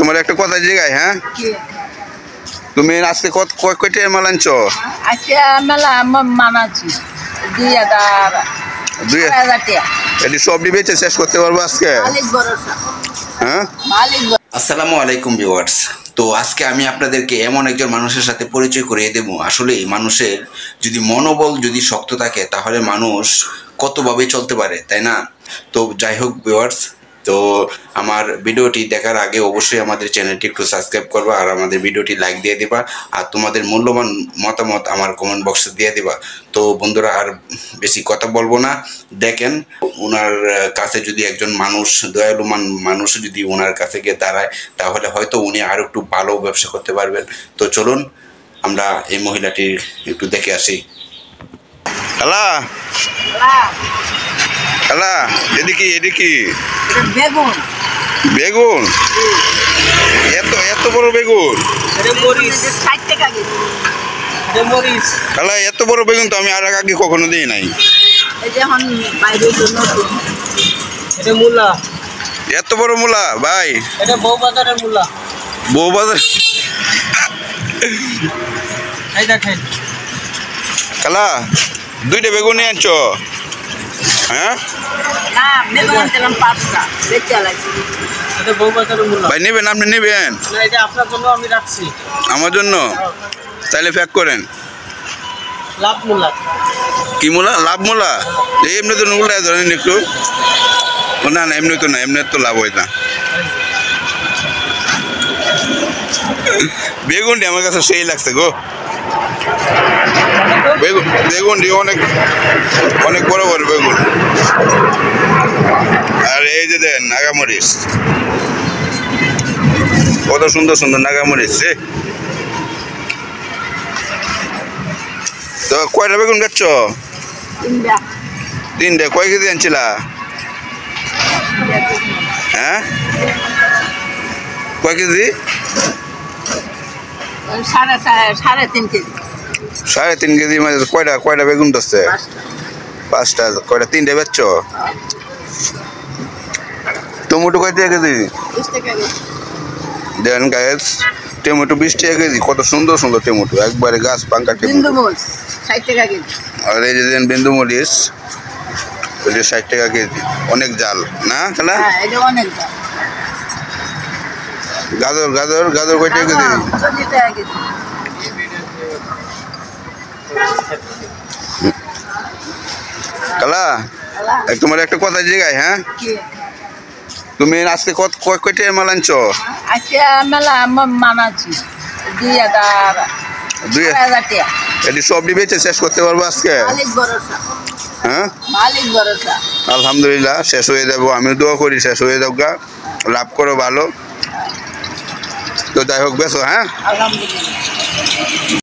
তোমার একটা কথা জিগাই, হ্যাঁ, তুমি আজকে কয়টা মাল আনছো? আজকে মেলা মানাচ্ছি 2000 এটি সবজি বেচে শেষ করতে পারবো আজকে? হ্যাঁ, আসসালামু আলাইকুম ভিউয়ার্স। তো আজকে আমি আপনাদেরকে এমন একজন মানুষের সাথে পরিচয় করিয়ে দেবো। আসলে মানুষের যদি মনোবল যদি শক্ত থাকে তাহলে মানুষ কতভাবে চলতে পারে, তাই না? তো যাই হোক ভিউয়ার্স, তো আমার ভিডিওটি দেখার আগে অবশ্যই আমাদের চ্যানেলটি একটু সাবস্ক্রাইব করবা আর আমাদের ভিডিওটি লাইক দিয়ে দিবা আর তোমাদের মূল্যবান মতামত আমার কমেন্ট বক্সে দিয়ে দিবা। তো বন্ধুরা, আর বেশি কথা বলবো না, দেখেন ওনার কাছে যদি একজন মানুষ, দয়ালু মানুষ যদি ওনার কাছে গিয়ে দাঁড়ায় তাহলে হয়তো উনি আর একটু ভালো ব্যবসা করতে পারবেন। তো চলুন আমরা এই মহিলাটির একটু দেখে আসি। হ্যালো হ্যালো, এদিকে বেগুন বেগুন, এত বড় বেগুন? হ্যালো, এত বড় বেগুন তো আমি আর আগে কখনো দিই নাই। এত বড় মূলা ভাই? বউবাজারের মূলা। বউবাজার? খালা, দুইটা বেগুন নিয়ে আনছো? হ্যাঁ, ভাই নেবেন? আপনি নেবেন? আমার জন্য? তাহলে প্যাক করেন। কি মূলা? লাভ মূলা? এমনি তো উল্টায় ধরেন একটু। না না, এমনি তো না, এমনি তো লাভ হয় না। বেগুনটি আমার কাছে সেই লাগছে গো। বেগুনটি অনেক অনেক বড় বড় বেগুন। আর এই যে দেন নাগামরিচ, কত সুন্দর সুন্দর নাগামরিচ। তো কয়টা বেগুন খাচ্ছ? তিনটা। কয় কেজি আনছিলা? হ্যাঁ, কয় কেজি? 3.5 কেজি। 3.5 কেজি মানে কয়টা বেগুন ধরছে? 5টা। কয়টা? 3টে বেচছ? টমেটো কয় টাকা কেজি? 20 টাকা কেজি। দেন গাইস, টমেটো 20 টাকা কেজি। কত সুন্দর সুন্দর টমেটো, একবারে গাছ পাঙ্কা টমেটো। 60 টাকা কেজি। আর এই যে দেন বিন্দু মরিচ, ওই যে 60 টাকা কেজি। অনেক জাল না খালা? হ্যাঁ, এটা অনেক জাল। গাজর কয় টাকা কেজি? 40 টাকা কেজি। খালা, তোমার একটা কথা জিগাই, হ্যাঁ, তুমি আজকে কয়টা মাল আনছো? আজকে মেলা মানাচ্ছি 2000 টাকা। এটি সবজি বেচে শেষ করতে পারবো আজকে? হ্যাঁ, আলহামদুলিল্লাহ শেষ হয়ে যাবো। আমি দোয়া করি শেষ হয়ে যাও গা, লাভ করো ভালো। তো যাই হোক, বেচো। হ্যাঁ, আলহামদুলিল্লাহ।